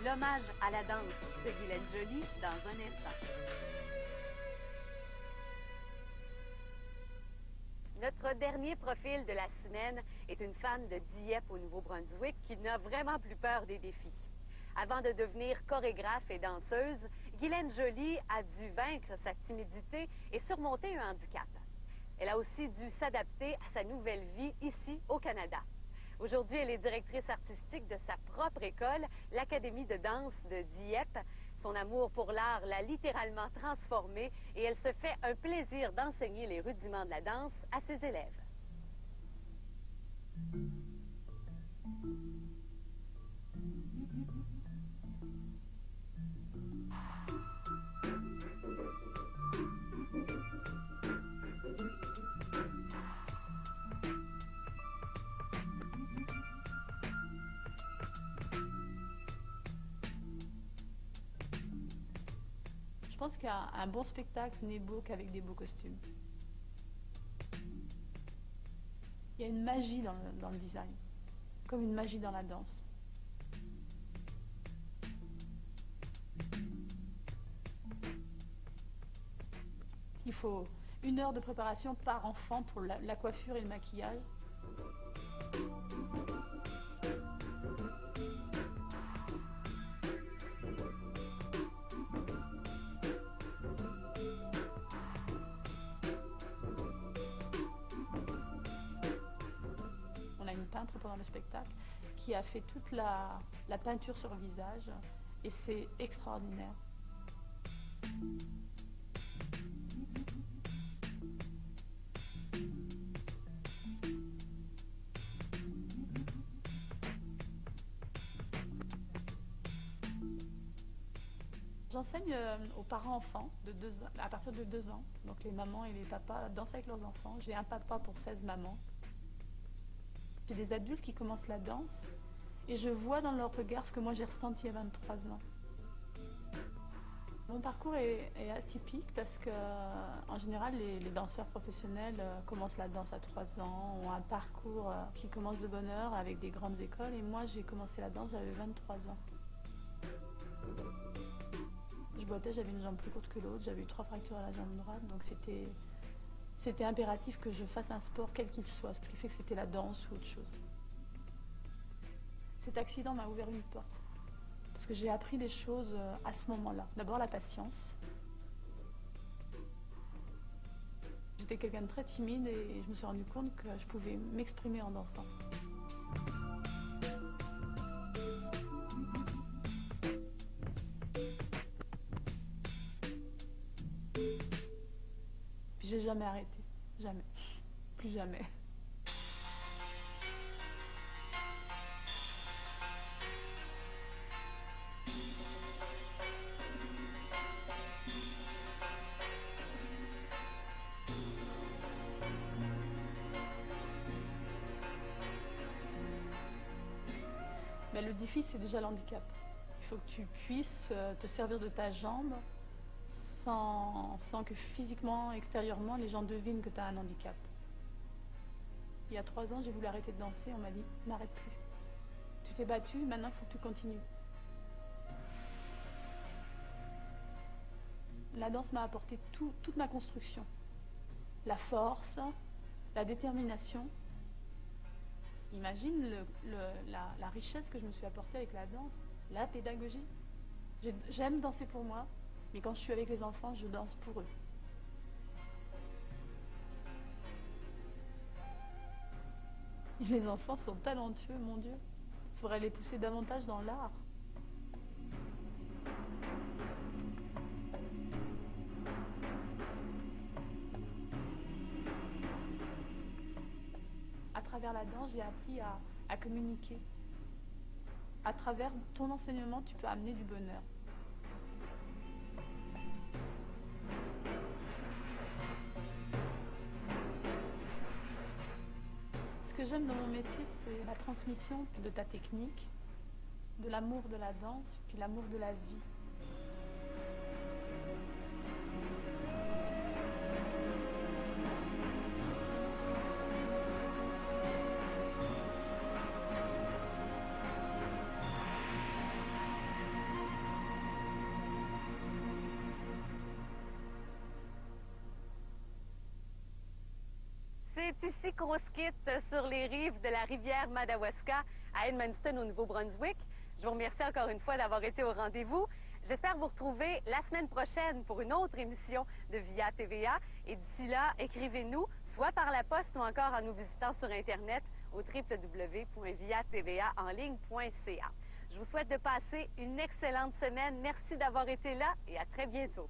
L'hommage à la danse de Guylaine Joly dans un instant. Notre dernier profil de la semaine est une fan de Dieppe au Nouveau-Brunswick qui n'a vraiment plus peur des défis. Avant de devenir chorégraphe et danseuse, Guylaine Joly a dû vaincre sa timidité et surmonter un handicap. Elle a aussi dû s'adapter à sa nouvelle vie ici au Canada. Aujourd'hui, elle est directrice artistique de sa propre école, l'Académie de danse de Dieppe. Son amour pour l'art l'a littéralement transformée et elle se fait un plaisir d'enseigner les rudiments de la danse à ses élèves. Je pense qu'un bon spectacle n'est beau qu'avec des beaux costumes. Il y a une magie dans le design, comme une magie dans la danse. Il faut 1 heure de préparation par enfant pour la coiffure et le maquillage. On a une peintre pendant le spectacle qui a fait toute la peinture sur le visage et c'est extraordinaire. J'enseigne aux parents-enfants à partir de 2 ans. Donc les mamans et les papas dansent avec leurs enfants. J'ai un papa pour 16 mamans. J'ai des adultes qui commencent la danse et je vois dans leur regard ce que moi j'ai ressenti à 23 ans. Mon parcours est atypique parce que, en général, les danseurs professionnels commencent la danse à 3 ans, ont un parcours qui commence de bonne heure avec des grandes écoles. Et moi, j'ai commencé la danse, j'avais 23 ans. Je boitais, j'avais une jambe plus courte que l'autre, j'avais eu 3 fractures à la jambe droite, donc c'était impératif que je fasse un sport quel qu'il soit, ce qui fait que c'était la danse ou autre chose. Cet accident m'a ouvert une porte, parce que j'ai appris des choses à ce moment-là. D'abord la patience. J'étais quelqu'un de très timide et je me suis rendu compte que je pouvais m'exprimer en dansant. Puis j'ai jamais arrêté, jamais, plus jamais. Mais le défi, c'est déjà l'handicap. Il faut que tu puisses te servir de ta jambe sans que physiquement, extérieurement, les gens devinent que tu as un handicap. Il y a 3 ans, j'ai voulu arrêter de danser, on m'a dit « n'arrête plus. Tu t'es battu, maintenant il faut que tu continues ». La danse m'a apporté toute ma construction. La force, la détermination. Imagine la richesse que je me suis apportée avec la danse, la pédagogie. J'aime danser pour moi, mais quand je suis avec les enfants, je danse pour eux. Et les enfants sont talentueux, mon Dieu. Il faudrait les pousser davantage dans l'art. À travers la danse, j'ai appris à communiquer. À travers ton enseignement, tu peux amener du bonheur. Ce que j'aime dans mon métier, c'est la transmission de ta technique, de l'amour de la danse, puis l'amour de la vie. C'est ici qu'on se quitte sur les rives de la rivière Madawaska à Edmundston, au Nouveau-Brunswick. Je vous remercie encore une fois d'avoir été au rendez-vous. J'espère vous retrouver la semaine prochaine pour une autre émission de Via TVA. Et d'ici là, écrivez-nous, soit par la poste ou encore en nous visitant sur Internet au www.viatvaenligne.ca. Je vous souhaite de passer une excellente semaine. Merci d'avoir été là et à très bientôt.